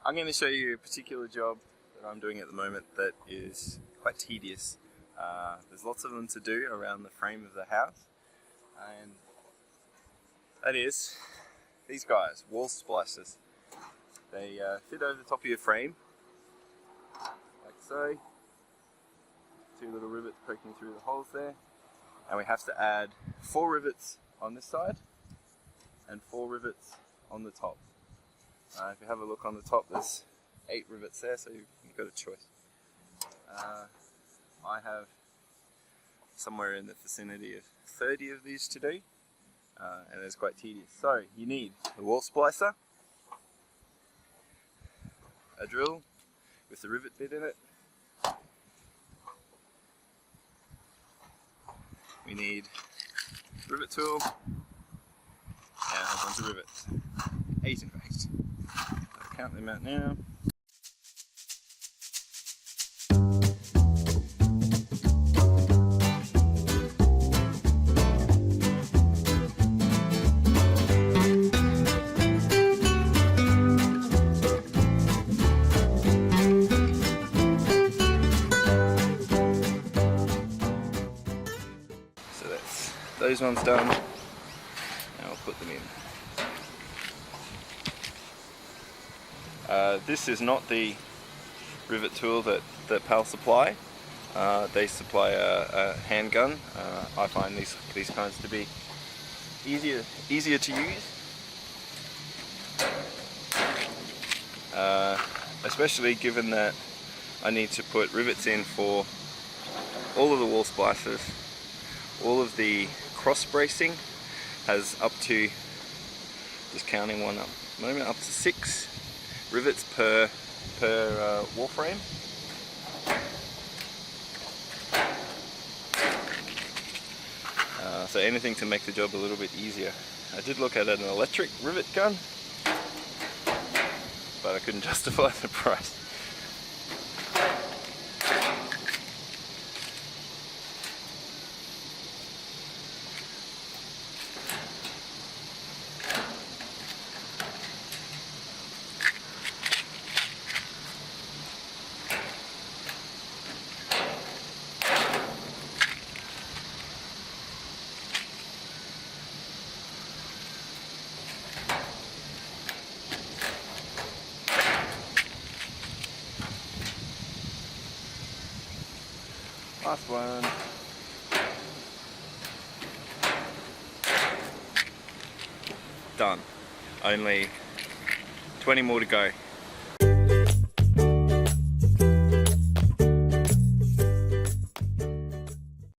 I'm going to show you a particular job that I'm doing at the moment that is quite tedious. There's lots of them to do around the frame of the house, and that is these guys, wall splicers. They fit over the top of your frame, like so. 2 little rivets poking through the holes there, and we have to add 4 rivets on this side and 4 rivets on the top. If you have a look on the top, there's 8 rivets there, so you've got a choice. I have somewhere in the vicinity of 30 of these to do, and it's quite tedious. So you need the wall splicer, a drill with the rivet bit in it. We need rivet tool and a bunch of rivets. 8 in fact. I'll count them out now. Those ones done, now I'll put them in. This is not the rivet tool that PAAL supply. They supply a handgun. I find these kinds to be easier to use, especially given that I need to put rivets in for all of the wall splicers. All of the cross bracing has up to, just counting one up at the moment, up to 6 rivets per wall frame. So anything to make the job a little bit easier. I did look at an electric rivet gun, but I couldn't justify the price. Last one. Done. Only 20 more to go.